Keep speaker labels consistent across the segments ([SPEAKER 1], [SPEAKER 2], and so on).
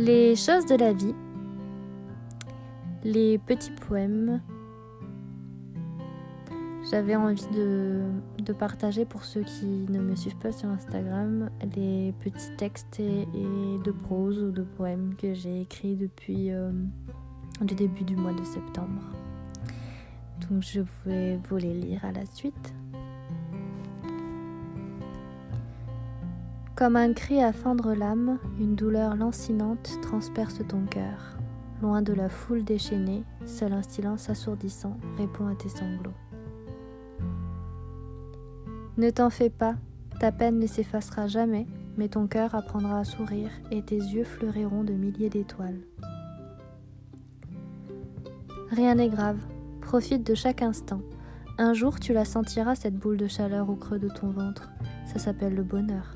[SPEAKER 1] Les choses de la vie, les petits poèmes. J'avais envie de partager pour ceux qui ne me suivent pas sur Instagram les petits textes et de prose ou de poèmes que j'ai écrits depuis le début du mois de septembre. Donc je vais vous les lire à la suite. Comme un cri à fendre l'âme, une douleur lancinante transperce ton cœur. Loin de la foule déchaînée, seul un silence assourdissant répond à tes sanglots. Ne t'en fais pas, ta peine ne s'effacera jamais, mais ton cœur apprendra à sourire et tes yeux fleuriront de milliers d'étoiles. Rien n'est grave, profite de chaque instant. Un jour tu la sentiras cette boule de chaleur au creux de ton ventre, ça s'appelle le bonheur.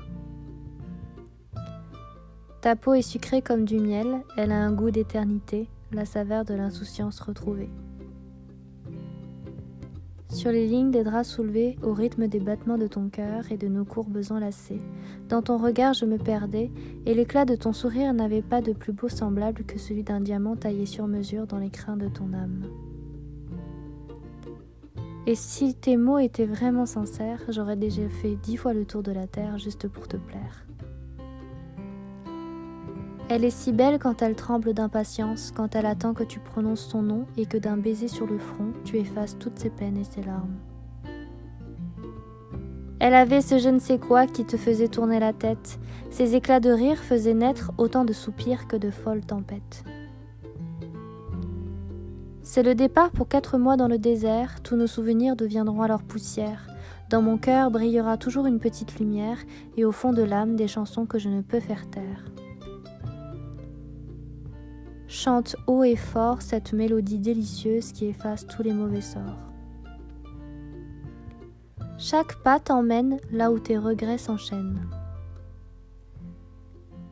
[SPEAKER 1] Ta peau est sucrée comme du miel, elle a un goût d'éternité, la saveur de l'insouciance retrouvée. Sur les lignes des draps soulevés au rythme des battements de ton cœur et de nos courbes enlacées, dans ton regard je me perdais et l'éclat de ton sourire n'avait pas de plus beau semblable que celui d'un diamant taillé sur mesure dans les crins de ton âme. Et si tes mots étaient vraiment sincères, j'aurais déjà fait 10 fois le tour de la terre juste pour te plaire. Elle est si belle quand elle tremble d'impatience, quand elle attend que tu prononces son nom et que d'un baiser sur le front, tu effaces toutes ses peines et ses larmes. Elle avait ce je ne sais quoi qui te faisait tourner la tête. Ses éclats de rire faisaient naître autant de soupirs que de folles tempêtes. C'est le départ pour 4 mois dans le désert, tous nos souvenirs deviendront alors poussière. Dans mon cœur brillera toujours une petite lumière et au fond de l'âme des chansons que je ne peux faire taire. Chante haut et fort cette mélodie délicieuse qui efface tous les mauvais sorts. Chaque pas t'emmène là où tes regrets s'enchaînent.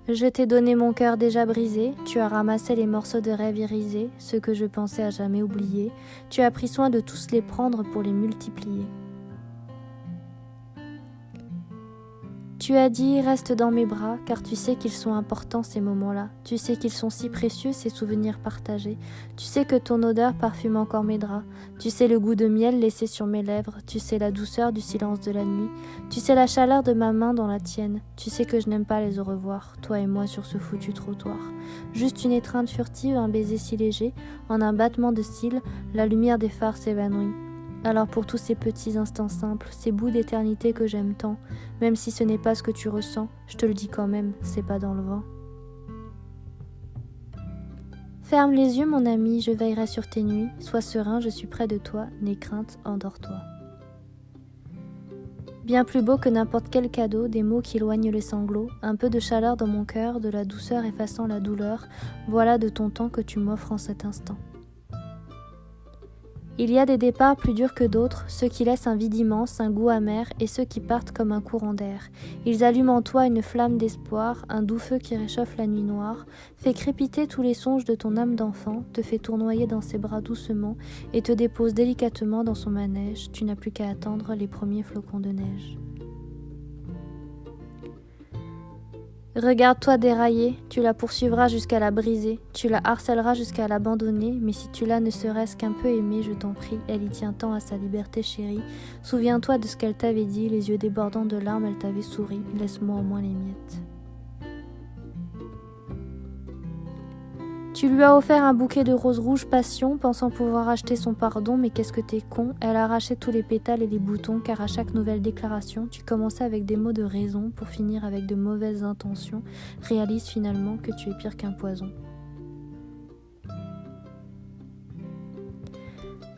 [SPEAKER 1] Je t'ai donné mon cœur déjà brisé, tu as ramassé les morceaux de rêve irisés, ceux que je pensais à jamais oublier, tu as pris soin de tous les prendre pour les multiplier. Tu as dit « reste dans mes bras » car tu sais qu'ils sont importants ces moments-là. Tu sais qu'ils sont si précieux ces souvenirs partagés. Tu sais que ton odeur parfume encore mes draps. Tu sais le goût de miel laissé sur mes lèvres. Tu sais la douceur du silence de la nuit. Tu sais la chaleur de ma main dans la tienne. Tu sais que je n'aime pas les au revoir, toi et moi sur ce foutu trottoir. Juste une étreinte furtive, un baiser si léger. En un battement de cils, la lumière des phares s'évanouit. Alors pour tous ces petits instants simples, ces bouts d'éternité que j'aime tant, même si ce n'est pas ce que tu ressens, je te le dis quand même, c'est pas dans le vent. Ferme les yeux mon ami, je veillerai sur tes nuits, sois serein, je suis près de toi, n'aie crainte, endors-toi. Bien plus beau que n'importe quel cadeau, des mots qui éloignent les sanglots, un peu de chaleur dans mon cœur, de la douceur effaçant la douleur, voilà de ton temps que tu m'offres en cet instant. Il y a des départs plus durs que d'autres, ceux qui laissent un vide immense, un goût amer, et ceux qui partent comme un courant d'air. Ils allument en toi une flamme d'espoir, un doux feu qui réchauffe la nuit noire, fait crépiter tous les songes de ton âme d'enfant, te fait tournoyer dans ses bras doucement, et te dépose délicatement dans son manège. Tu n'as plus qu'à attendre les premiers flocons de neige. Regarde-toi dérailler, tu la poursuivras jusqu'à la briser, tu la harcèleras jusqu'à l'abandonner, mais si tu l'as ne serait-ce qu'un peu aimée, je t'en prie, elle y tient tant à sa liberté chérie. Souviens-toi de ce qu'elle t'avait dit, les yeux débordants de larmes, elle t'avait souri, laisse-moi au moins les miettes. Tu lui as offert un bouquet de roses rouges passion, pensant pouvoir acheter son pardon, mais qu'est-ce que t'es con. Elle a arraché tous les pétales et les boutons, car à chaque nouvelle déclaration, tu commençais avec des mots de raison pour finir avec de mauvaises intentions. Réalise finalement que tu es pire qu'un poison.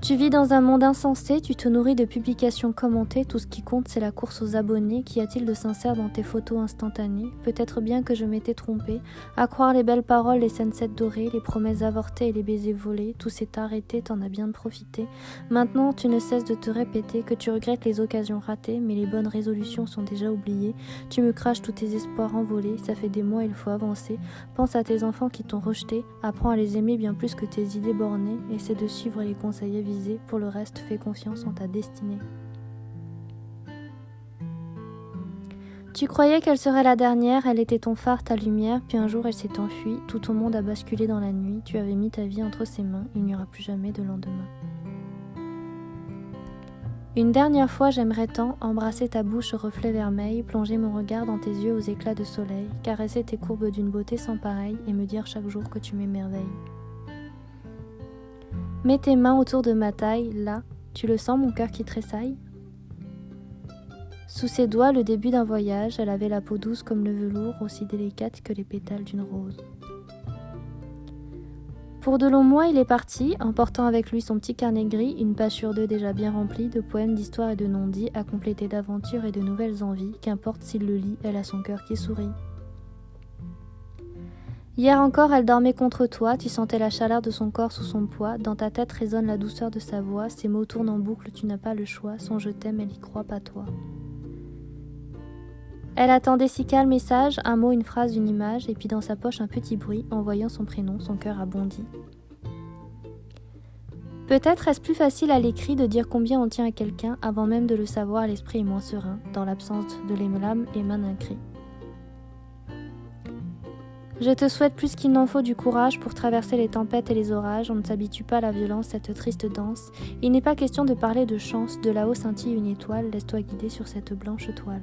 [SPEAKER 1] Tu vis dans un monde insensé, tu te nourris de publications commentées, tout ce qui compte c'est la course aux abonnés, qu'y a-t-il de sincère dans tes photos instantanées? Peut-être bien que je m'étais trompée, à croire les belles paroles, les sunsets dorés, les promesses avortées et les baisers volés, tout s'est arrêté, t'en as bien profité. Maintenant tu ne cesses de te répéter que tu regrettes les occasions ratées, mais les bonnes résolutions sont déjà oubliées, tu me craches tous tes espoirs envolés, ça fait des mois il faut avancer, pense à tes enfants qui t'ont rejeté, apprends à les aimer bien plus que tes idées bornées, essaie de suivre les conseils avisés. Pour le reste, fais confiance en ta destinée. Tu croyais qu'elle serait la dernière, elle était ton phare, ta lumière, puis un jour elle s'est enfuie, tout ton monde a basculé dans la nuit, tu avais mis ta vie entre ses mains, il n'y aura plus jamais de lendemain. Une dernière fois, j'aimerais tant embrasser ta bouche au reflet vermeil, plonger mon regard dans tes yeux aux éclats de soleil, caresser tes courbes d'une beauté sans pareille et me dire chaque jour que tu m'émerveilles. Mets tes mains autour de ma taille, là, tu le sens mon cœur qui tressaille ? Sous ses doigts, le début d'un voyage, elle avait la peau douce comme le velours, aussi délicate que les pétales d'une rose. Pour de longs mois, il est parti, emportant avec lui son petit carnet gris, une page sur deux déjà bien remplie de poèmes, d'histoires et de non-dits, à compléter d'aventures et de nouvelles envies, qu'importe s'il le lit, elle a son cœur qui sourit. Hier encore, elle dormait contre toi, tu sentais la chaleur de son corps sous son poids, dans ta tête résonne la douceur de sa voix, ses mots tournent en boucle, tu n'as pas le choix, son je t'aime, elle y croit, pas toi. Elle attendait si calme et sage, un mot, une phrase, une image, et puis dans sa poche un petit bruit, en voyant son prénom, son cœur a bondi. Peut-être est-ce plus facile à l'écrit de dire combien on tient à quelqu'un avant même de le savoir, l'esprit est moins serein, dans l'absence de l'âme émane un cri. Je te souhaite plus qu'il n'en faut du courage pour traverser les tempêtes et les orages, on ne s'habitue pas à la violence, cette triste danse. Il n'est pas question de parler de chance, de là-haut scintille une étoile, laisse-toi guider sur cette blanche toile.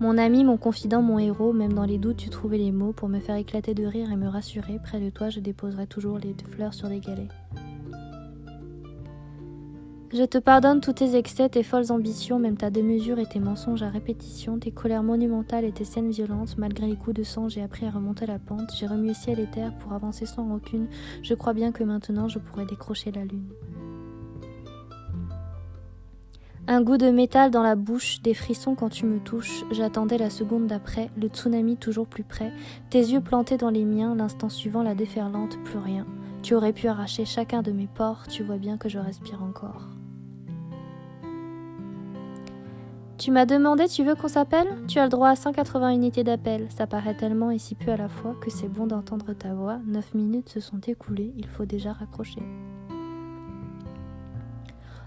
[SPEAKER 1] Mon ami, mon confident, mon héros, même dans les doutes tu trouvais les mots pour me faire éclater de rire et me rassurer, près de toi je déposerai toujours les fleurs sur des galets. Je te pardonne tous tes excès, tes folles ambitions, même ta démesure et tes mensonges à répétition, tes colères monumentales et tes scènes violentes, malgré les coups de sang j'ai appris à remonter la pente, j'ai remué ciel et terre pour avancer sans rancune, je crois bien que maintenant je pourrais décrocher la lune. Un goût de métal dans la bouche, des frissons quand tu me touches, j'attendais la seconde d'après, le tsunami toujours plus près, tes yeux plantés dans les miens, l'instant suivant la déferlante, plus rien. Tu aurais pu arracher chacun de mes pores, tu vois bien que je respire encore. Tu m'as demandé, tu veux qu'on s'appelle ? Tu as le droit à 180 unités d'appel, ça paraît tellement et si peu à la fois que c'est bon d'entendre ta voix, 9 minutes se sont écoulées, il faut déjà raccrocher.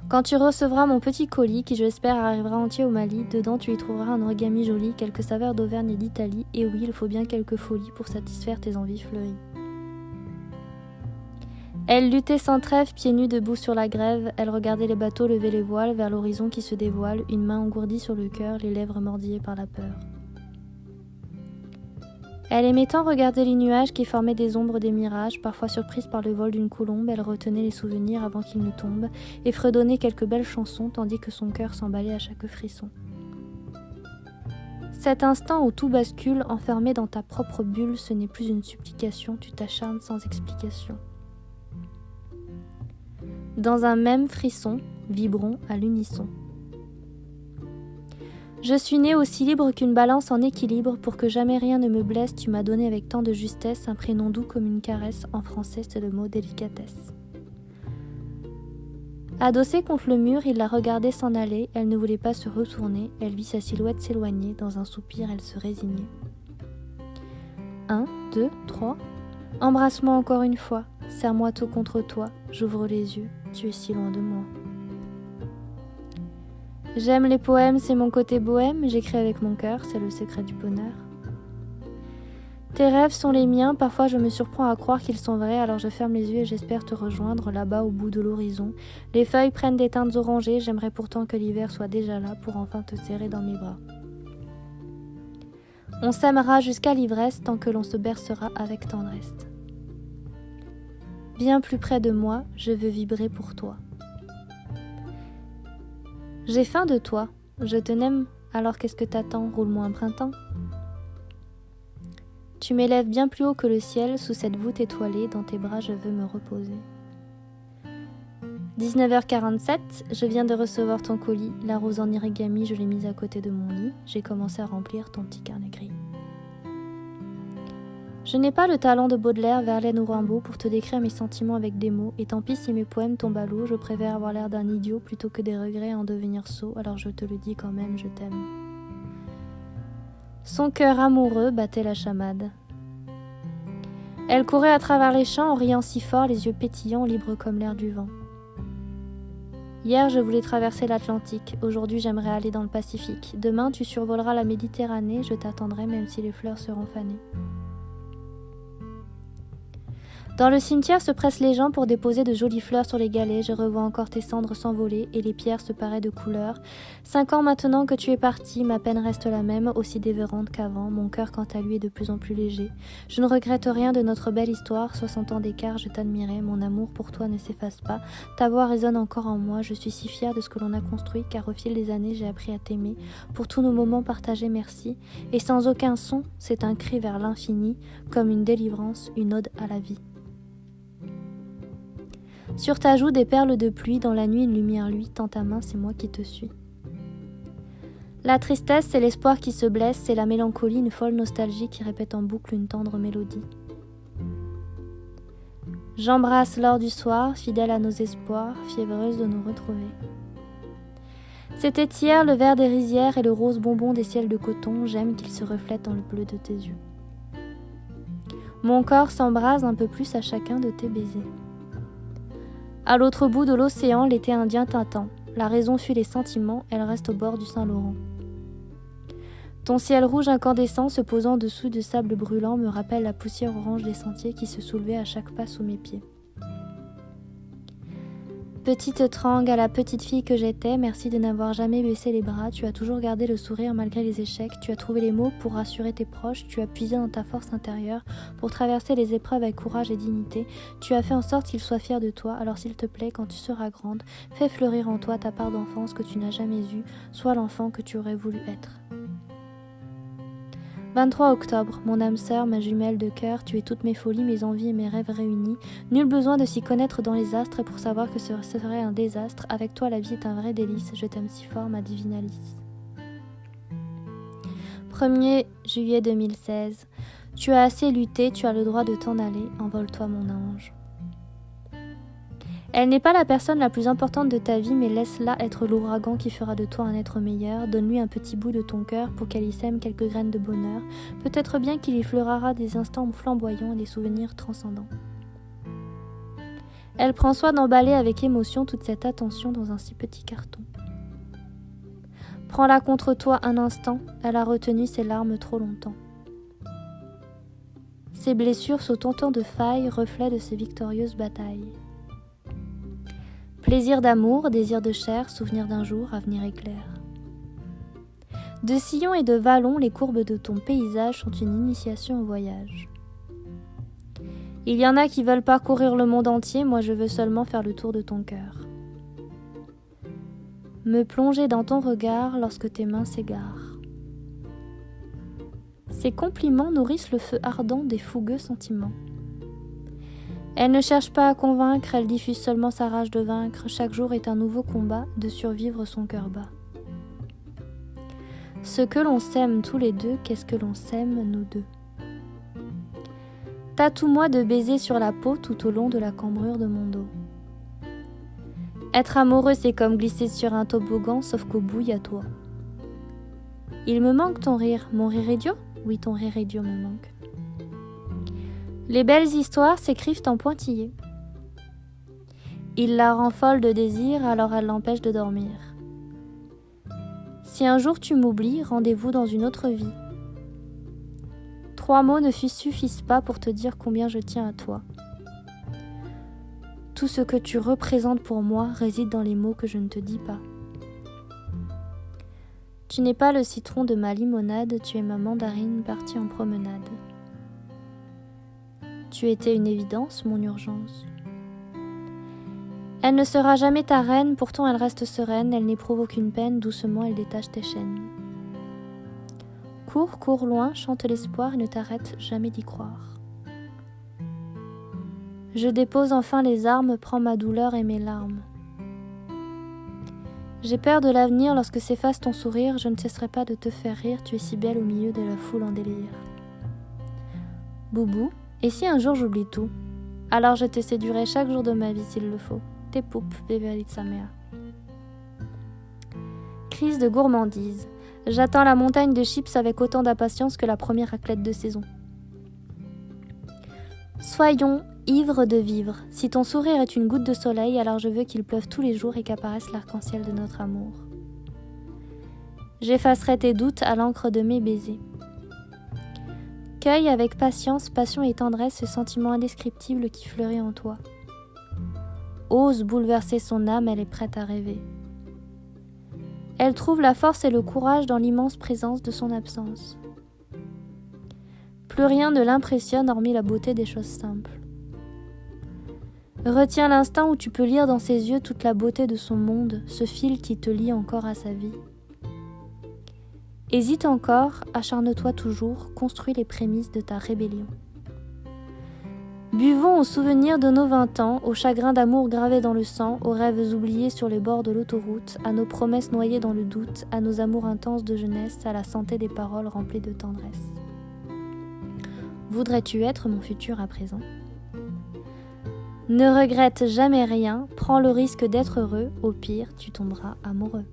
[SPEAKER 1] Quand tu recevras mon petit colis, qui je l'espère arrivera entier au Mali, dedans tu y trouveras un origami joli, quelques saveurs d'Auvergne et d'Italie, et oui, il faut bien quelques folies pour satisfaire tes envies fleuries. Elle luttait sans trêve, pieds nus debout sur la grève, elle regardait les bateaux lever les voiles vers l'horizon qui se dévoile, une main engourdie sur le cœur, les lèvres mordillées par la peur. Elle aimait tant regarder les nuages qui formaient des ombres des mirages, parfois surprise par le vol d'une colombe, elle retenait les souvenirs avant qu'ils ne tombent, et fredonnait quelques belles chansons, tandis que son cœur s'emballait à chaque frisson. Cet instant où tout bascule, enfermé dans ta propre bulle, ce n'est plus une supplication, tu t'acharnes sans explication. Dans un même frisson, vibrons à l'unisson. Je suis née aussi libre qu'une balance en équilibre, pour que jamais rien ne me blesse, tu m'as donné avec tant de justesse un prénom doux comme une caresse, en français c'est le mot délicatesse. Adossée contre le mur, il la regardait s'en aller, elle ne voulait pas se retourner, elle vit sa silhouette s'éloigner, dans un soupir elle se résignait. 1, 2, 3, embrasse-moi encore une fois, serre-moi tout contre toi, j'ouvre les yeux, tu es si loin de moi. J'aime les poèmes, c'est mon côté bohème, j'écris avec mon cœur, c'est le secret du bonheur. Tes rêves sont les miens, parfois je me surprends à croire qu'ils sont vrais, alors je ferme les yeux et j'espère te rejoindre là-bas au bout de l'horizon. Les feuilles prennent des teintes orangées, j'aimerais pourtant que l'hiver soit déjà là pour enfin te serrer dans mes bras. On s'aimera jusqu'à l'ivresse tant que l'on se bercera avec tendresse. Bien plus près de moi, je veux vibrer pour toi. J'ai faim de toi, je te n'aime, alors qu'est-ce que t'attends, roule-moi un printemps. Tu m'élèves bien plus haut que le ciel, sous cette voûte étoilée, dans tes bras je veux me reposer. 19h47, je viens de recevoir ton colis, la rose en origami, je l'ai mise à côté de mon lit, j'ai commencé à remplir ton petit carnet gris. Je n'ai pas le talent de Baudelaire, Verlaine ou Rimbaud pour te décrire mes sentiments avec des mots, et tant pis si mes poèmes tombent à l'eau, je préfère avoir l'air d'un idiot plutôt que des regrets à en devenir sot, alors je te le dis quand même, je t'aime. Son cœur amoureux battait la chamade. Elle courait à travers les champs en riant si fort, les yeux pétillants, libres comme l'air du vent. Hier, je voulais traverser l'Atlantique. Aujourd'hui, j'aimerais aller dans le Pacifique. Demain, tu survoleras la Méditerranée. Je t'attendrai même si les fleurs seront fanées. Dans le cimetière se pressent les gens pour déposer de jolies fleurs sur les galets. Je revois encore tes cendres s'envoler et les pierres se paraient de couleur. 5 ans maintenant que tu es parti, ma peine reste la même, aussi dévorante qu'avant. Mon cœur quant à lui est de plus en plus léger. Je ne regrette rien de notre belle histoire. 60 ans d'écart, je t'admirais. Mon amour pour toi ne s'efface pas. Ta voix résonne encore en moi. Je suis si fière de ce que l'on a construit, car au fil des années, j'ai appris à t'aimer. Pour tous nos moments partagés, merci. Et sans aucun son, c'est un cri vers l'infini, comme une délivrance, une ode à la vie. Sur ta joue des perles de pluie, dans la nuit une lumière luit, tends ta main, c'est moi qui te suis. La tristesse, c'est l'espoir qui se blesse, c'est la mélancolie, une folle nostalgie qui répète en boucle une tendre mélodie. J'embrasse l'or du soir, fidèle à nos espoirs, fiévreuse de nous retrouver. C'était hier le vert des rizières et le rose bonbon des ciels de coton, j'aime qu'il se reflète dans le bleu de tes yeux. Mon corps s'embrase un peu plus à chacun de tes baisers. À l'autre bout de l'océan, l'été indien t'attend. La raison fuit les sentiments, elle reste au bord du Saint-Laurent. Ton ciel rouge incandescent se posant dessous de sable brûlant me rappelle la poussière orange des sentiers qui se soulevaient à chaque pas sous mes pieds. Petite Trang, à la petite fille que j'étais, merci de n'avoir jamais baissé les bras, tu as toujours gardé le sourire malgré les échecs, tu as trouvé les mots pour rassurer tes proches, tu as puisé dans ta force intérieure pour traverser les épreuves avec courage et dignité, tu as fait en sorte qu'ils soient fiers de toi, alors s'il te plaît, quand tu seras grande, fais fleurir en toi ta part d'enfance que tu n'as jamais eue, sois l'enfant que tu aurais voulu être. 23 octobre, mon âme sœur, ma jumelle de cœur, tu es toutes mes folies, mes envies et mes rêves réunis. Nul besoin de s'y connaître dans les astres pour savoir que ce serait un désastre. Avec toi, la vie est un vrai délice. Je t'aime si fort, ma divine Alice. 1er juillet 2016. Tu as assez lutté, tu as le droit de t'en aller. Envole-toi, mon ange. Elle n'est pas la personne la plus importante de ta vie, mais laisse-la être l'ouragan qui fera de toi un être meilleur. Donne-lui un petit bout de ton cœur pour qu'elle y sème quelques graines de bonheur. Peut-être bien qu'il y fleurira des instants flamboyants et des souvenirs transcendants. Elle prend soin d'emballer avec émotion toute cette attention dans un si petit carton. Prends-la contre toi un instant, elle a retenu ses larmes trop longtemps. Ses blessures sont autant de failles, reflets de ses victorieuses batailles. Plaisir d'amour, désir de chair, souvenir d'un jour, avenir éclair. De sillons et de vallons, les courbes de ton paysage sont une initiation au voyage. Il y en a qui veulent parcourir le monde entier, moi je veux seulement faire le tour de ton cœur. Me plonger dans ton regard lorsque tes mains s'égarent. Ces compliments nourrissent le feu ardent des fougueux sentiments. Elle ne cherche pas à convaincre, elle diffuse seulement sa rage de vaincre. Chaque jour est un nouveau combat, de survivre son cœur bas. Ce que l'on s'aime tous les deux, qu'est-ce que l'on s'aime nous deux. Tatoue-moi de baisers sur la peau tout au long de la cambrure de mon dos. Être amoureux, c'est comme glisser sur un toboggan, sauf qu'au bout, y a toi. Il me manque ton rire. Mon rire idiot ? Oui, ton rire idiot me manque. Les belles histoires s'écrivent en pointillés. Il la rend folle de désir, alors elle l'empêche de dormir. Si un jour tu m'oublies, rendez-vous dans une autre vie. 3 mots ne suffisent pas pour te dire combien je tiens à toi. Tout ce que tu représentes pour moi réside dans les mots que je ne te dis pas. Tu n'es pas le citron de ma limonade, tu es ma mandarine partie en promenade. Tu étais une évidence, mon urgence. Elle ne sera jamais ta reine, pourtant elle reste sereine, elle n'éprouve aucune peine, doucement elle détache tes chaînes. Cours, cours loin, chante l'espoir et ne t'arrête jamais d'y croire. Je dépose enfin les armes, prends ma douleur et mes larmes. J'ai peur de l'avenir lorsque s'efface ton sourire, je ne cesserai pas de te faire rire, tu es si belle au milieu de la foule en délire. Boubou, et si un jour j'oublie tout, alors je te séduirai chaque jour de ma vie s'il le faut. Tes poupes, Beverly Samea. Crise de gourmandise. J'attends la montagne de chips avec autant d'impatience que la première raclette de saison. Soyons Ivre de vivre, si ton sourire est une goutte de soleil, alors je veux qu'il pleuve tous les jours et qu'apparaisse l'arc-en-ciel de notre amour. J'effacerai tes doutes à l'encre de mes baisers. Cueille avec patience, passion et tendresse ce sentiment indescriptible qui fleurit en toi. Ose bouleverser son âme, elle est prête à rêver. Elle trouve la force et le courage dans l'immense présence de son absence. Plus rien ne l'impressionne hormis la beauté des choses simples. Retiens l'instant où tu peux lire dans ses yeux toute la beauté de son monde, ce fil qui te lie encore à sa vie. Hésite encore, acharne-toi toujours, construis les prémices de ta rébellion. Buvons aux souvenirs de nos 20 ans, aux chagrins d'amour gravés dans le sang, aux rêves oubliés sur les bords de l'autoroute, à nos promesses noyées dans le doute, à nos amours intenses de jeunesse, à la santé des paroles remplies de tendresse. Voudrais-tu être mon futur à présent ? Ne regrette jamais rien, prends le risque d'être heureux, au pire, tu tomberas amoureux.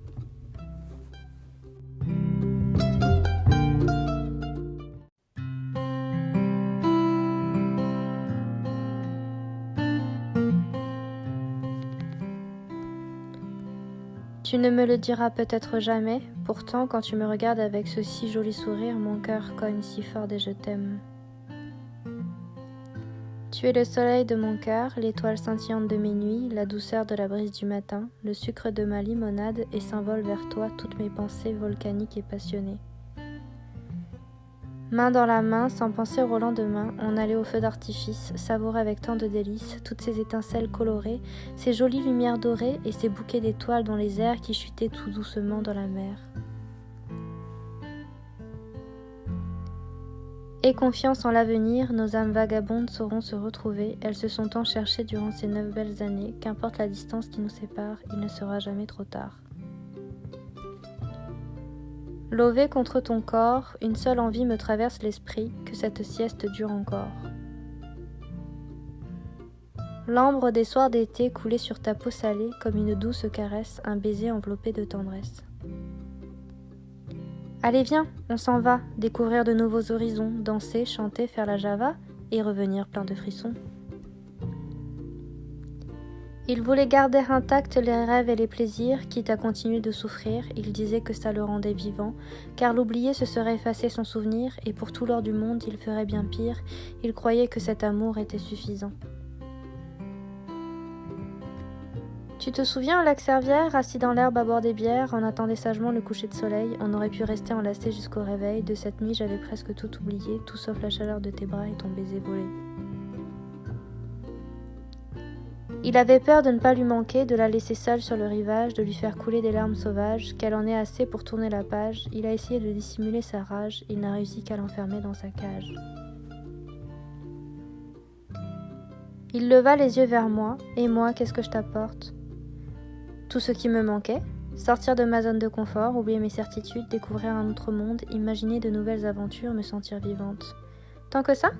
[SPEAKER 1] Tu ne me le diras peut-être jamais, pourtant quand tu me regardes avec ce si joli sourire, mon cœur cogne si fort des je t'aime. Tu es le soleil de mon cœur, l'étoile scintillante de mes nuits, la douceur de la brise du matin, le sucre de ma limonade, et s'envolent vers toi toutes mes pensées volcaniques et passionnées. Main dans la main, sans penser au lendemain, on allait au feu d'artifice, savourer avec tant de délices toutes ces étincelles colorées, ces jolies lumières dorées et ces bouquets d'étoiles dans les airs qui chutaient tout doucement dans la mer. Aie confiance en l'avenir, nos âmes vagabondes sauront se retrouver, elles se sont tant cherchées durant ces 9 belles années, qu'importe la distance qui nous sépare, il ne sera jamais trop tard. Lové contre ton corps, une seule envie me traverse l'esprit, que cette sieste dure encore. L'ambre des soirs d'été coulait sur ta peau salée comme une douce caresse, un baiser enveloppé de tendresse. Allez viens, on s'en va, découvrir de nouveaux horizons, danser, chanter, faire la java et revenir plein de frissons. Il voulait garder intacts les rêves et les plaisirs, quitte à continuer de souffrir, il disait que ça le rendait vivant, car l'oublier ce serait effacer son souvenir, et pour tout l'or du monde il ferait bien pire, il croyait que cet amour était suffisant. Tu te souviens au lac Servière, assis dans l'herbe à bord des bières, on attendait sagement le coucher de soleil, on aurait pu rester enlacés jusqu'au réveil, de cette nuit j'avais presque tout oublié, tout sauf la chaleur de tes bras et ton baiser volé. Il avait peur de ne pas lui manquer, de la laisser seule sur le rivage, de lui faire couler des larmes sauvages, qu'elle en ait assez pour tourner la page, il a essayé de dissimuler sa rage, il n'a réussi qu'à l'enfermer dans sa cage. Il leva les yeux vers moi, et moi, qu'est-ce que je t'apporte ? Tout ce qui me manquait, sortir de ma zone de confort, oublier mes certitudes, découvrir un autre monde, imaginer de nouvelles aventures, me sentir vivante. Tant que ça ?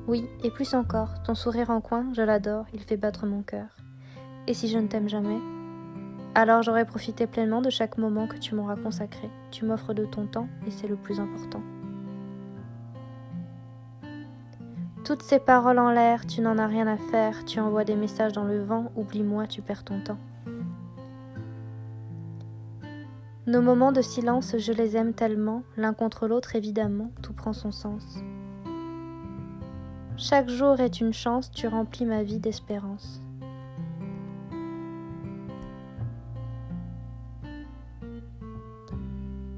[SPEAKER 1] Oui, et plus encore, ton sourire en coin, je l'adore, il fait battre mon cœur. Et si je ne t'aime jamais ? Alors j'aurais profité pleinement de chaque moment que tu m'auras consacré. Tu m'offres de ton temps, et c'est le plus important. Toutes ces paroles en l'air, tu n'en as rien à faire, tu envoies des messages dans le vent, oublie-moi, tu perds ton temps. Nos moments de silence, je les aime tellement, l'un contre l'autre évidemment, tout prend son sens. Chaque jour est une chance, tu remplis ma vie d'espérance.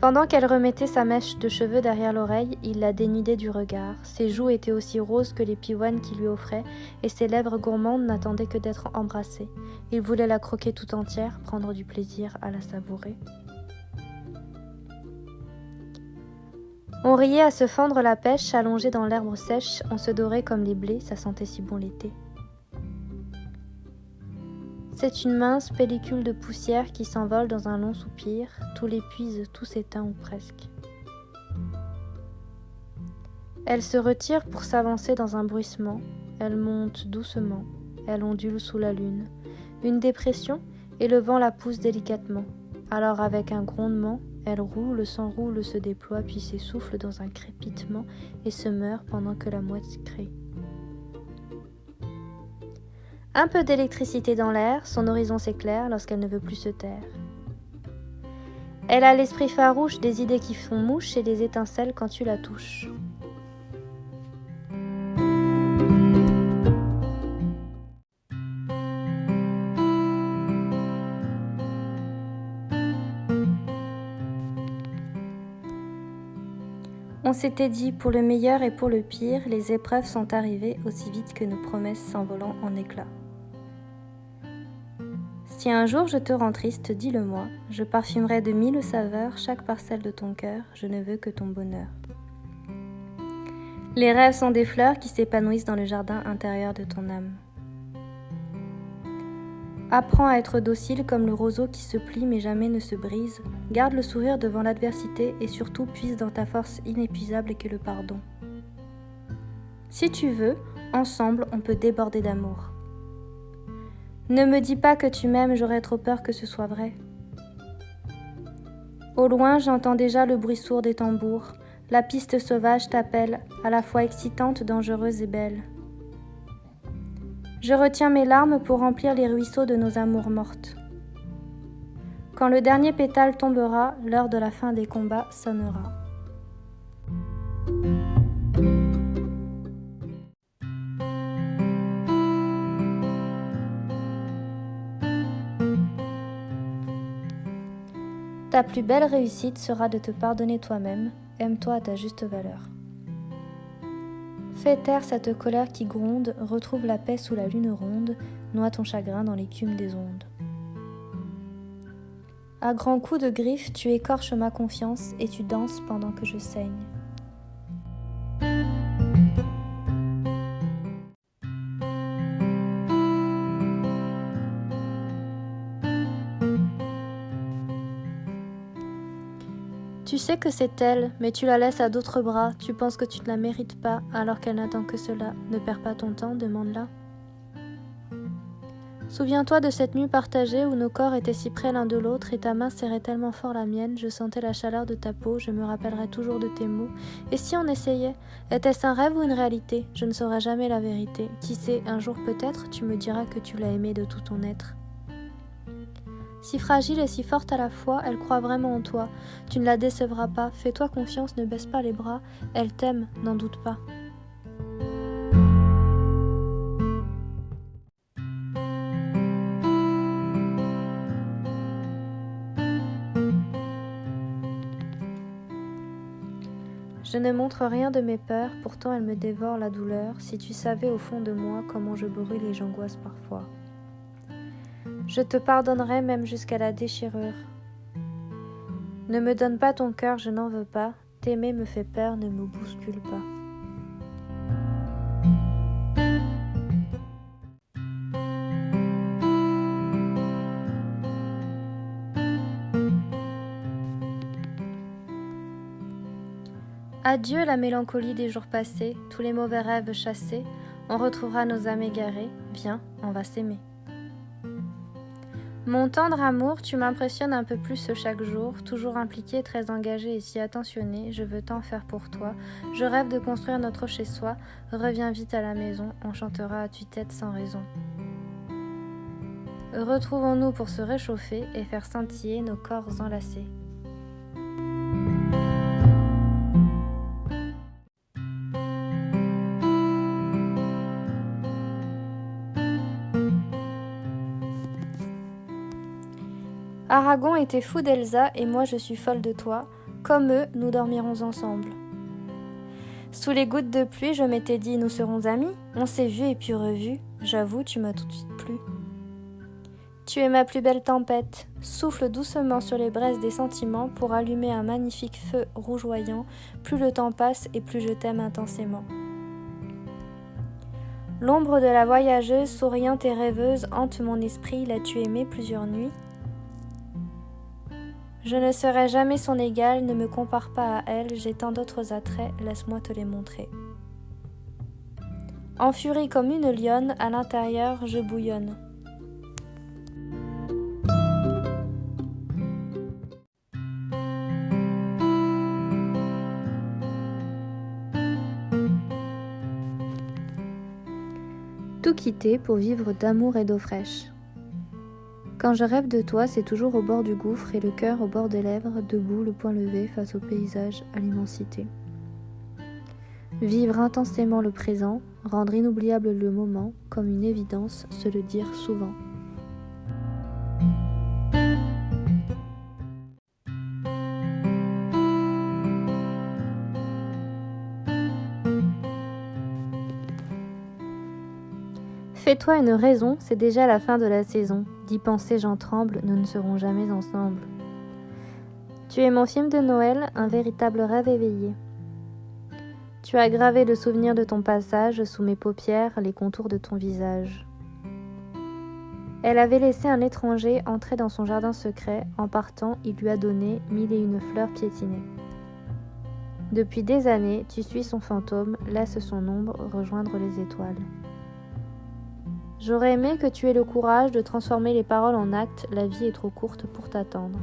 [SPEAKER 1] Pendant qu'elle remettait sa mèche de cheveux derrière l'oreille, il la dénudait du regard. Ses joues étaient aussi roses que les pivoines qu'il lui offrait, et ses lèvres gourmandes n'attendaient que d'être embrassées. Il voulait la croquer tout entière, prendre du plaisir à la savourer. On riait à se fendre la pêche, allongé dans l'herbe sèche, on se dorait comme les blés, ça sentait si bon l'été. C'est une mince pellicule de poussière qui s'envole dans un long soupir, tout l'épuise, tout s'éteint ou presque. Elle se retire pour s'avancer dans un bruissement, elle monte doucement, elle ondule sous la lune. Une dépression et le vent la pousse délicatement. Alors avec un grondement, elle roule, s'enroule, se déploie, puis s'essouffle dans un crépitement et se meurt pendant que la mouette crée. Un peu d'électricité dans l'air, son horizon s'éclaire lorsqu'elle ne veut plus se taire. Elle a l'esprit farouche des idées qui font mouche et des étincelles quand tu la touches. On s'était dit, pour le meilleur et pour le pire, les épreuves sont arrivées aussi vite que nos promesses s'envolant en éclats. Si un jour je te rends triste, dis-le-moi, je parfumerai de 1000 saveurs chaque parcelle de ton cœur, je ne veux que ton bonheur. Les rêves sont des fleurs qui s'épanouissent dans le jardin intérieur de ton âme. Apprends à être docile comme le roseau qui se plie mais jamais ne se brise. Garde le sourire devant l'adversité et surtout puise dans ta force inépuisable qu'est le pardon. Si tu veux, ensemble on peut déborder d'amour. Ne me dis pas que tu m'aimes, j'aurais trop peur que ce soit vrai. Au loin, j'entends déjà le bruit sourd des tambours. La piste sauvage t'appelle, à la fois excitante, dangereuse et belle. Je retiens mes larmes pour remplir les ruisseaux de nos amours mortes. Quand le dernier pétale tombera, l'heure de la fin des combats sonnera. Ta plus belle réussite sera de te pardonner toi-même, aime-toi à ta juste valeur. Fais taire cette colère qui gronde, retrouve la paix sous la lune ronde, noie ton chagrin dans l'écume des ondes. À grands coups de griffes, tu écorches ma confiance et tu danses pendant que je saigne. Tu sais que c'est elle, mais tu la laisses à d'autres bras, tu penses que tu ne la mérites pas, alors qu'elle n'attend que cela. Ne perds pas ton temps, demande-la. Souviens-toi de cette nuit partagée où nos corps étaient si près l'un de l'autre et ta main serrait tellement fort la mienne, je sentais la chaleur de ta peau, je me rappellerai toujours de tes mots. Et si on essayait? Était-ce un rêve ou une réalité? Je ne saurai jamais la vérité. Qui sait, un jour peut-être, tu me diras que tu l'as aimée de tout ton être. Si fragile et si forte à la fois, elle croit vraiment en toi. Tu ne la décevras pas, fais-toi confiance, ne baisse pas les bras. Elle t'aime, n'en doute pas. Je ne montre rien de mes peurs, pourtant elle me dévore la douleur. Si tu savais au fond de moi comment je brûle et j'angoisse parfois. Je te pardonnerai même jusqu'à la déchirure. Ne me donne pas ton cœur, je n'en veux pas. T'aimer me fait peur, ne me bouscule pas. Adieu la mélancolie des jours passés, tous les mauvais rêves chassés. On retrouvera nos âmes égarées. Viens, on va s'aimer. Mon tendre amour, tu m'impressionnes un peu plus chaque jour, toujours impliqué, très engagé et si attentionné, je veux tant faire pour toi. Je rêve de construire notre chez-soi, reviens vite à la maison, on chantera à tue-tête sans raison. Retrouvons-nous pour se réchauffer et faire scintiller nos corps enlacés. Aragon était fou d'Elsa et moi je suis folle de toi. Comme eux, nous dormirons ensemble. Sous les gouttes de pluie, je m'étais dit nous serons amis. On s'est vu et puis revu. J'avoue, tu m'as tout de suite plu. Tu es ma plus belle tempête. Souffle doucement sur les braises des sentiments pour allumer un magnifique feu rougeoyant. Plus le temps passe et plus je t'aime intensément. L'ombre de la voyageuse, souriante et rêveuse, hante mon esprit. L'as-tu aimée plusieurs nuits? Je ne serai jamais son égale, ne me compare pas à elle, j'ai tant d'autres attraits, laisse-moi te les montrer. En furie comme une lionne, à l'intérieur je bouillonne. Tout tout quitter pour vivre d'amour et d'eau fraîche. Quand je rêve de toi, c'est toujours au bord du gouffre et le cœur au bord des lèvres, debout, le poing levé face au paysage, à l'immensité. Vivre intensément le présent, rendre inoubliable le moment, comme une évidence, se le dire souvent. Fais-toi une raison, c'est déjà la fin de la saison. D'y penser, j'en tremble, nous ne serons jamais ensemble. Tu es mon film de Noël, un véritable rêve éveillé. Tu as gravé le souvenir de ton passage sous mes paupières, les contours de ton visage. Elle avait laissé un étranger entrer dans son jardin secret. En partant, il lui a donné 1001 fleurs piétinées. Depuis des années, tu suis son fantôme, laisse son ombre rejoindre les étoiles. J'aurais aimé que tu aies le courage de transformer les paroles en actes, la vie est trop courte pour t'attendre.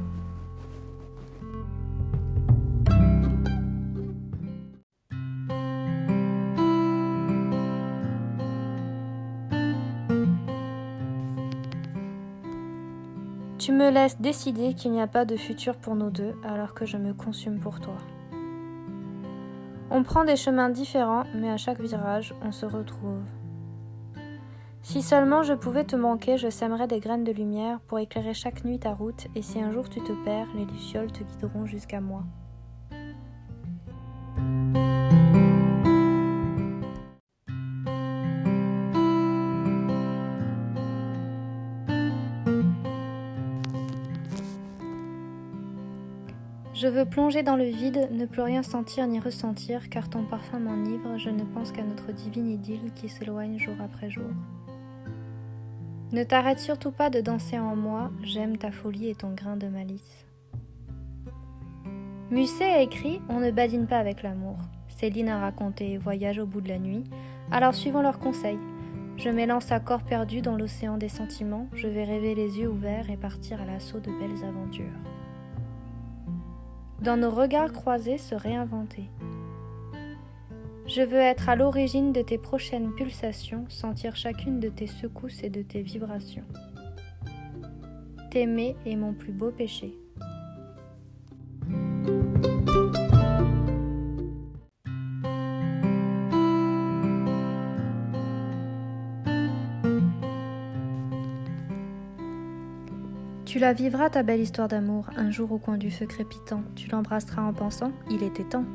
[SPEAKER 1] Tu me laisses décider qu'il n'y a pas de futur pour nous deux, alors que je me consume pour toi. On prend des chemins différents, mais à chaque virage, on se retrouve. Si seulement je pouvais te manquer, je sèmerais des graines de lumière pour éclairer chaque nuit ta route, et si un jour tu te perds, les lucioles te guideront jusqu'à moi. Je veux plonger dans le vide, ne plus rien sentir ni ressentir, car ton parfum m'enivre, je ne pense qu'à notre divine idylle qui s'éloigne jour après jour. Ne t'arrête surtout pas de danser en moi, j'aime ta folie et ton grain de malice. Musset a écrit « On ne badine pas avec l'amour ». Céline a raconté « Voyage au bout de la nuit ». Alors suivons leurs conseils. Je m'élance à corps perdu dans l'océan des sentiments, je vais rêver les yeux ouverts et partir à l'assaut de belles aventures. Dans nos regards croisés se réinventer. Je veux être à l'origine de tes prochaines pulsations, sentir chacune de tes secousses et de tes vibrations. T'aimer est mon plus beau péché. Tu la vivras ta belle histoire d'amour, un jour au coin du feu crépitant. Tu l'embrasseras en pensant, il était temps.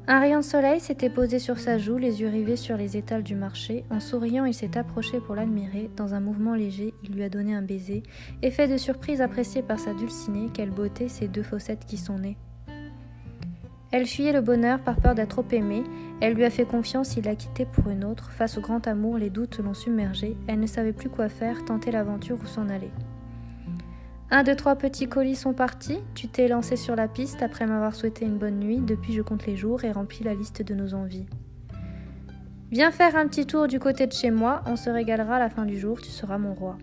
[SPEAKER 1] Un rayon de soleil s'était posé sur sa joue, les yeux rivés sur les étals du marché. En souriant, il s'est approché pour l'admirer. Dans un mouvement léger, il lui a donné un baiser. Effet de surprise apprécié par sa dulcinée, quelle beauté ces deux fossettes qui sont nées. Elle fuyait le bonheur par peur d'être trop aimée. Elle lui a fait confiance, il l'a quittée pour une autre. Face au grand amour, les doutes l'ont submergée. Elle ne savait plus quoi faire, tenter l'aventure ou s'en aller. 1, 2, 3 petits colis sont partis, tu t'es lancé sur la piste après m'avoir souhaité une bonne nuit, depuis je compte les jours et remplis la liste de nos envies. Viens faire un petit tour du côté de chez moi, on se régalera à la fin du jour, tu seras mon roi.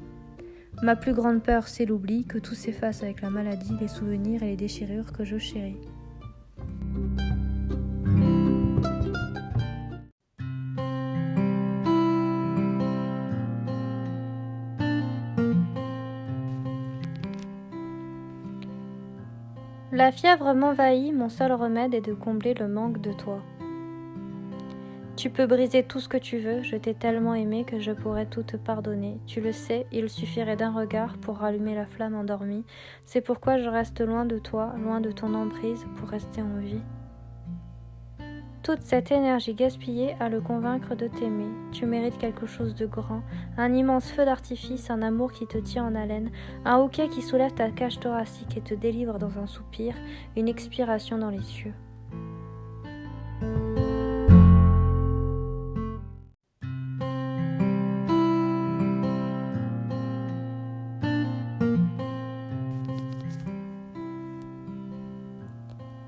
[SPEAKER 1] Ma plus grande peur, c'est l'oubli, que tout s'efface avec la maladie, les souvenirs et les déchirures que je chéris. La fièvre m'envahit, mon seul remède est de combler le manque de toi. Tu peux briser tout ce que tu veux, je t'ai tellement aimé que je pourrais tout te pardonner. Tu le sais, il suffirait d'un regard pour rallumer la flamme endormie. C'est pourquoi je reste loin de toi, loin de ton emprise, pour rester en vie. Toute cette énergie gaspillée à le convaincre de t'aimer. Tu mérites quelque chose de grand, un immense feu d'artifice, un amour qui te tient en haleine, un hoquet qui soulève ta cage thoracique et te délivre dans un soupir, une expiration dans les cieux.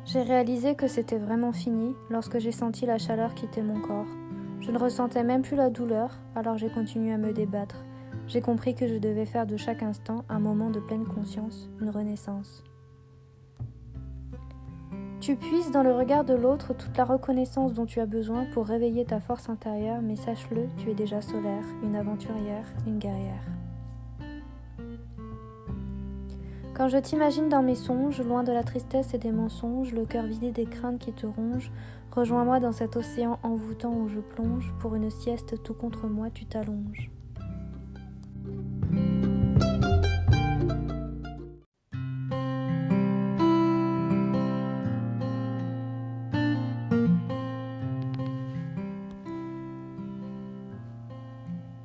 [SPEAKER 1] J'ai réalisé que c'était vraiment fini lorsque j'ai senti la chaleur quitter mon corps. Je ne ressentais même plus la douleur, alors j'ai continué à me débattre. J'ai compris que je devais faire de chaque instant un moment de pleine conscience, une renaissance. Tu puises dans le regard de l'autre toute la reconnaissance dont tu as besoin pour réveiller ta force intérieure, mais sache-le, tu es déjà solaire, une aventurière, une guerrière. Quand je t'imagine dans mes songes, loin de la tristesse et des mensonges, le cœur vidé des craintes qui te rongent, rejoins-moi dans cet océan envoûtant où je plonge, pour une sieste tout contre moi tu t'allonges.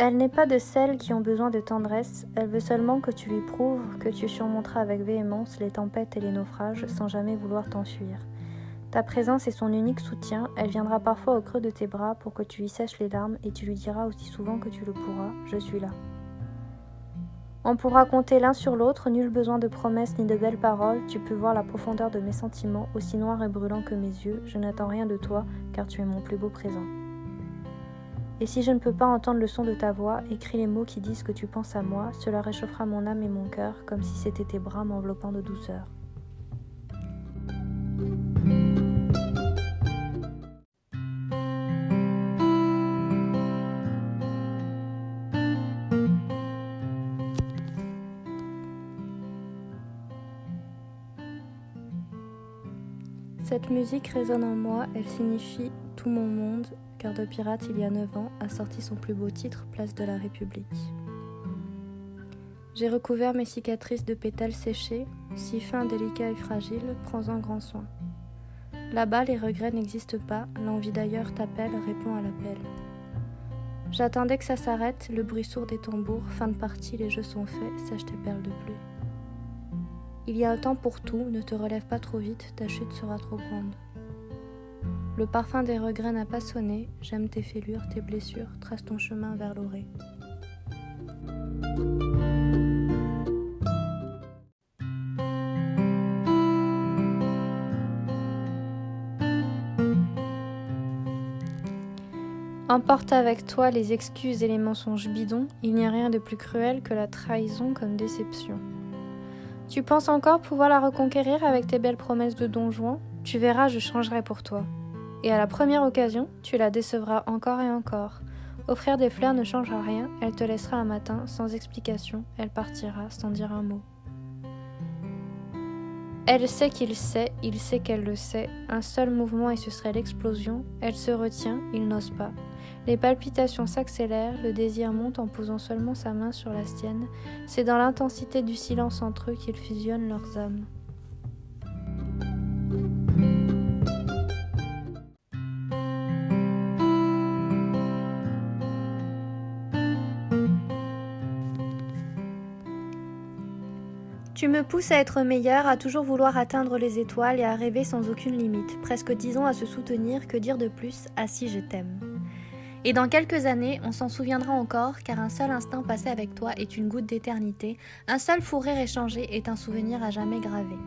[SPEAKER 1] Elle n'est pas de celles qui ont besoin de tendresse, elle veut seulement que tu lui prouves que tu surmonteras avec véhémence les tempêtes et les naufrages sans jamais vouloir t'enfuir. Ta présence est son unique soutien, elle viendra parfois au creux de tes bras pour que tu lui sèches les larmes et tu lui diras aussi souvent que tu le pourras, je suis là. On pourra compter l'un sur l'autre, nul besoin de promesses ni de belles paroles, tu peux voir la profondeur de mes sentiments, aussi noirs et brûlants que mes yeux, je n'attends rien de toi car tu es mon plus beau présent. Et si je ne peux pas entendre le son de ta voix, écris les mots qui disent que tu penses à moi, cela réchauffera mon âme et mon cœur, comme si c'était tes bras m'enveloppant de douceur. Cette musique résonne en moi, elle signifie tout mon monde, car de pirate il y a 9 ans a sorti son plus beau titre, Place de la République. J'ai recouvert mes cicatrices de pétales séchés, si fin, délicat et fragile, prends-en grand soin. Là-bas les regrets n'existent pas, l'envie d'ailleurs t'appelle, réponds à l'appel. J'attendais que ça s'arrête, le bruit sourd des tambours, fin de partie, les jeux sont faits, sèche tes perles de pluie. Il y a un temps pour tout, ne te relève pas trop vite, ta chute sera trop grande. Le parfum des regrets n'a pas sonné, j'aime tes fêlures, tes blessures, trace ton chemin vers l'orée. Emporte avec toi les excuses et les mensonges bidons, il n'y a rien de plus cruel que la trahison comme déception. Tu penses encore pouvoir la reconquérir avec tes belles promesses de Don Juan ? Tu verras, je changerai pour toi. Et à la première occasion, tu la décevras encore et encore. Offrir des fleurs ne changera rien, elle te laissera un matin sans explication, elle partira sans dire un mot. Elle sait qu'il sait, il sait qu'elle le sait, un seul mouvement et ce serait l'explosion, elle se retient, il n'ose pas. Les palpitations s'accélèrent, le désir monte en posant seulement sa main sur la sienne, c'est dans l'intensité du silence entre eux qu'ils fusionnent leurs âmes. Tu me pousses à être meilleure, à toujours vouloir atteindre les étoiles et à rêver sans aucune limite. Presque 10 ans à se soutenir, que dire de plus ? Ah si, je t'aime. Et dans quelques années, on s'en souviendra encore, car un seul instant passé avec toi est une goutte d'éternité, un seul fou rire échangé est un souvenir à jamais gravé.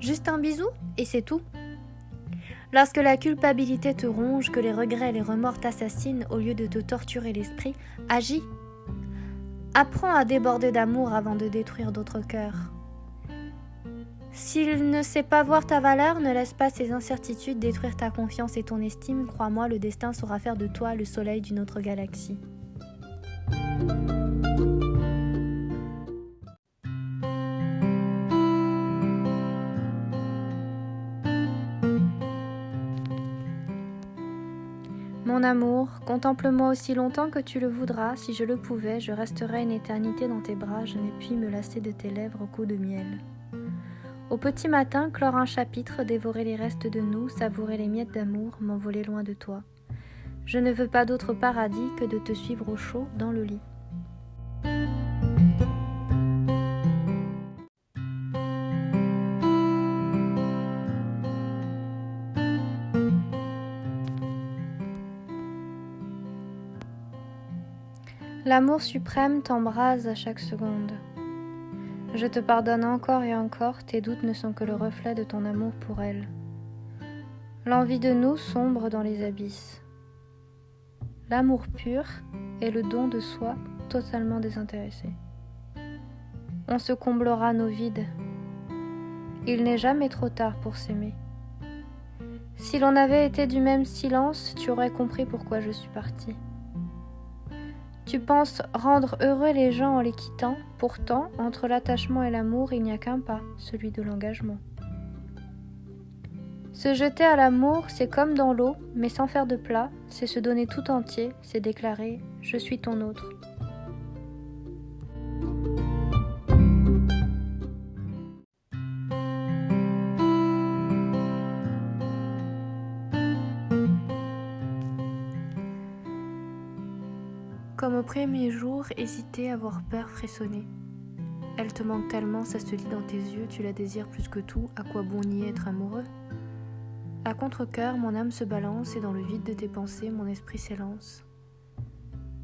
[SPEAKER 1] Juste un bisou, et c'est tout. Lorsque la culpabilité te ronge, que les regrets et les remords t'assassinent, au lieu de te torturer l'esprit, agis. Apprends à déborder d'amour avant de détruire d'autres cœurs. S'il ne sait pas voir ta valeur, ne laisse pas ces incertitudes détruire ta confiance et ton estime. Crois-moi, le destin saura faire de toi le soleil d'une autre galaxie. Mon amour, contemple-moi aussi longtemps que tu le voudras. Si je le pouvais, je resterais une éternité dans tes bras. Je ne puis me lasser de tes lèvres au coup de miel. Au petit matin, clore un chapitre, dévorer les restes de nous, savourer les miettes d'amour, m'envoler loin de toi. Je ne veux pas d'autre paradis que de te suivre au chaud dans le lit. L'amour suprême t'embrase à chaque seconde. Je te pardonne encore et encore, tes doutes ne sont que le reflet de ton amour pour elle. L'envie de nous sombre dans les abysses. L'amour pur est le don de soi totalement désintéressé. On se comblera nos vides. Il n'est jamais trop tard pour s'aimer. Si l'on avait été du même silence, tu aurais compris pourquoi je suis partie. Tu penses rendre heureux les gens en les quittant, pourtant, entre l'attachement et l'amour, il n'y a qu'un pas, celui de l'engagement. Se jeter à l'amour, c'est comme dans l'eau, mais sans faire de plat, c'est se donner tout entier, c'est déclarer « je suis ton autre ». Comme au premier jour, hésiter, avoir peur, frissonner. Elle te manque tellement, ça se lit dans tes yeux, tu la désires plus que tout, à quoi bon nier être amoureux? À contre-cœur, mon âme se balance et dans le vide de tes pensées, mon esprit s'élance.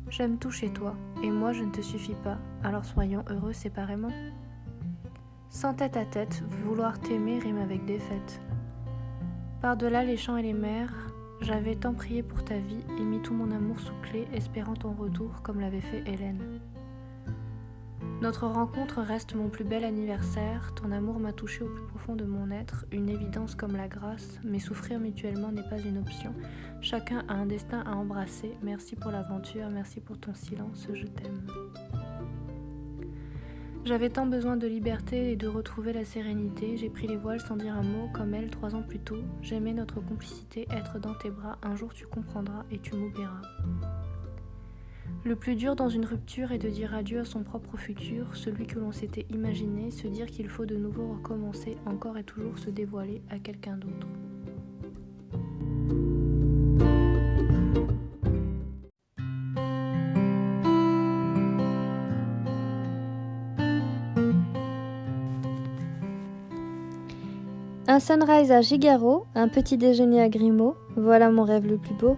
[SPEAKER 1] J'aime tout chez toi, et moi je ne te suffis pas, alors soyons heureux séparément. Sans tête à tête, vouloir t'aimer rime avec défaite. Par-delà les champs et les mers, j'avais tant prié pour ta vie et mis tout mon amour sous clé, espérant ton retour comme l'avait fait Hélène. Notre rencontre reste mon plus bel anniversaire, ton amour m'a touché au plus profond de mon être, une évidence comme la grâce, mais souffrir mutuellement n'est pas une option. Chacun a un destin à embrasser, merci pour l'aventure, merci pour ton silence, je t'aime. J'avais tant besoin de liberté et de retrouver la sérénité, j'ai pris les voiles sans dire un mot, comme elle 3 ans plus tôt. J'aimais notre complicité, être dans tes bras, un jour tu comprendras et tu m'oublieras. Le plus dur dans une rupture est de dire adieu à son propre futur, celui que l'on s'était imaginé, se dire qu'il faut de nouveau recommencer, encore et toujours se dévoiler à quelqu'un d'autre. Un sunrise à Gigaro, un petit déjeuner à Grimaud, voilà mon rêve le plus beau.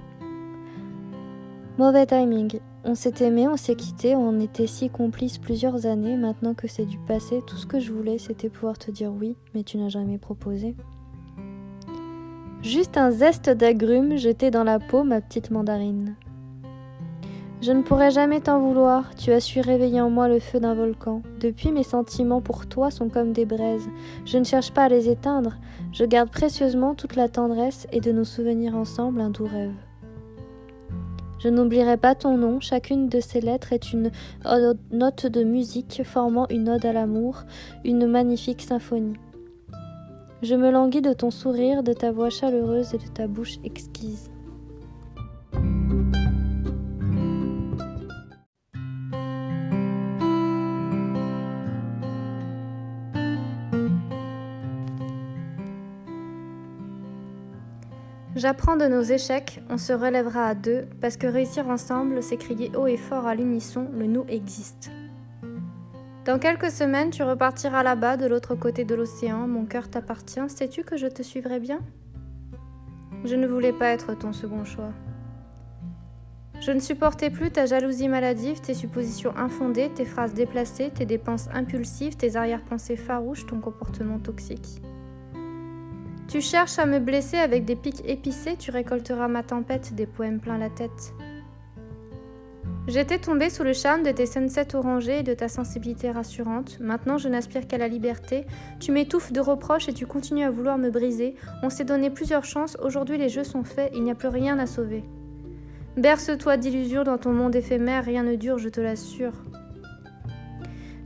[SPEAKER 1] Mauvais timing. On s'est aimé, on s'est quitté, on était si complices plusieurs années, maintenant que c'est du passé, tout ce que je voulais c'était pouvoir te dire oui, mais tu n'as jamais proposé. Juste un zeste d'agrumes jeté dans la peau, ma petite mandarine. Je ne pourrai jamais t'en vouloir, tu as su réveiller en moi le feu d'un volcan. Depuis, mes sentiments pour toi sont comme des braises. Je ne cherche pas à les éteindre, je garde précieusement toute la tendresse et de nos souvenirs ensemble un doux rêve. Je n'oublierai pas ton nom, chacune de ces lettres est une note de musique formant une ode à l'amour, une magnifique symphonie. Je me languis de ton sourire, de ta voix chaleureuse et de ta bouche exquise. J'apprends de nos échecs, on se relèvera à deux, parce que réussir ensemble, c'est crier haut et fort à l'unisson, le nous existe. Dans quelques semaines, tu repartiras là-bas, de l'autre côté de l'océan, mon cœur t'appartient, sais-tu que je te suivrai bien? Je ne voulais pas être ton second choix. Je ne supportais plus ta jalousie maladive, tes suppositions infondées, tes phrases déplacées, tes dépenses impulsives, tes arrière-pensées farouches, ton comportement toxique. Tu cherches à me blesser avec des pics épicés, tu récolteras ma tempête, des poèmes plein la tête. J'étais tombée sous le charme de tes sunsets orangés et de ta sensibilité rassurante. Maintenant, je n'aspire qu'à la liberté. Tu m'étouffes de reproches et tu continues à vouloir me briser. On s'est donné plusieurs chances, aujourd'hui les jeux sont faits, il n'y a plus rien à sauver. Berce-toi d'illusions dans ton monde éphémère, rien ne dure, je te l'assure.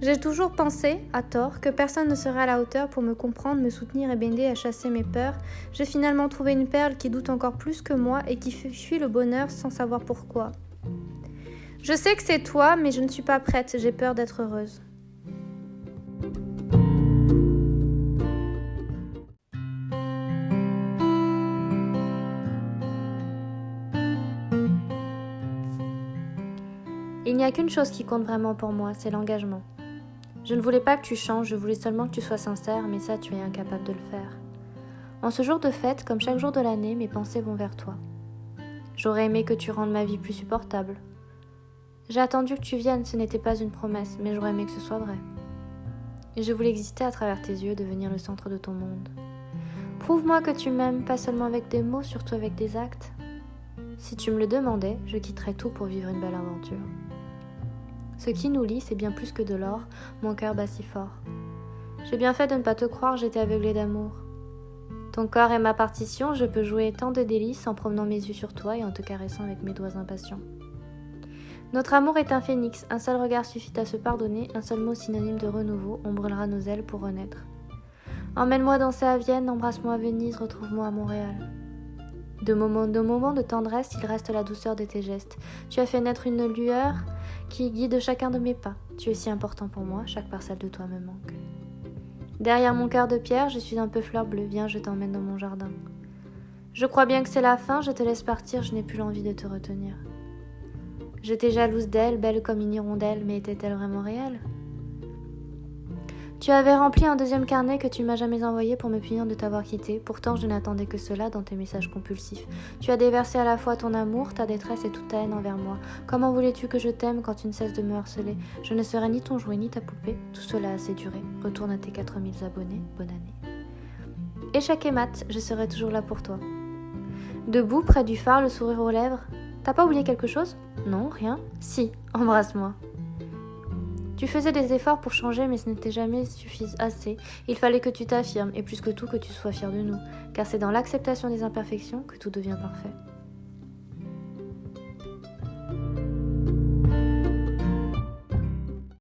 [SPEAKER 1] J'ai toujours pensé, à tort, que personne ne serait à la hauteur pour me comprendre, me soutenir et m'aider à chasser mes peurs. J'ai finalement trouvé une perle qui doute encore plus que moi et qui fuit le bonheur sans savoir pourquoi. Je sais que c'est toi, mais je ne suis pas prête, j'ai peur d'être heureuse. Il n'y a qu'une chose qui compte vraiment pour moi, c'est l'engagement. Je ne voulais pas que tu changes, je voulais seulement que tu sois sincère, mais ça, tu es incapable de le faire. En ce jour de fête, comme chaque jour de l'année, mes pensées vont vers toi. J'aurais aimé que tu rendes ma vie plus supportable. J'ai attendu que tu viennes, ce n'était pas une promesse, mais j'aurais aimé que ce soit vrai. Et je voulais exister à travers tes yeux, devenir le centre de ton monde. Prouve-moi que tu m'aimes, pas seulement avec des mots, surtout avec des actes. Si tu me le demandais, je quitterais tout pour vivre une belle aventure. Ce qui nous lie, c'est bien plus que de l'or, mon cœur bat si fort. J'ai bien fait de ne pas te croire, j'étais aveuglée d'amour. Ton corps est ma partition, je peux jouer tant de délices en promenant mes yeux sur toi et en te caressant avec mes doigts impatients. Notre amour est un phénix, un seul regard suffit à se pardonner, un seul mot synonyme de renouveau, on brûlera nos ailes pour renaître. Emmène-moi danser à Vienne, embrasse-moi à Venise, retrouve-moi à Montréal. De moments de tendresse, il reste la douceur de tes gestes. Tu as fait naître une lueur qui guide chacun de mes pas. Tu es si important pour moi, chaque parcelle de toi me manque. Derrière mon cœur de pierre, je suis un peu fleur bleue, viens, je t'emmène dans mon jardin. Je crois bien que c'est la fin, je te laisse partir, je n'ai plus l'envie de te retenir. J'étais jalouse d'elle, belle comme une hirondelle, mais était-elle vraiment réelle ? Tu avais rempli un deuxième carnet que tu ne m'as jamais envoyé pour me punir de t'avoir quitté. Pourtant, je n'attendais que cela dans tes messages compulsifs. Tu as déversé à la fois ton amour, ta détresse et toute ta haine envers moi. Comment voulais-tu que je t'aime quand tu ne cesses de me harceler ? Je ne serai ni ton jouet ni ta poupée. Tout cela a assez duré. Retourne à tes 4000 abonnés. Bonne année. Échec et mat, je serai toujours là pour toi. Debout, près du phare, le sourire aux lèvres. T'as pas oublié quelque chose ? Non, rien. Si, embrasse-moi. Tu faisais des efforts pour changer, mais ce n'était jamais assez. Il fallait que tu t'affirmes, et plus que tout que tu sois fier de nous, car c'est dans l'acceptation des imperfections que tout devient parfait.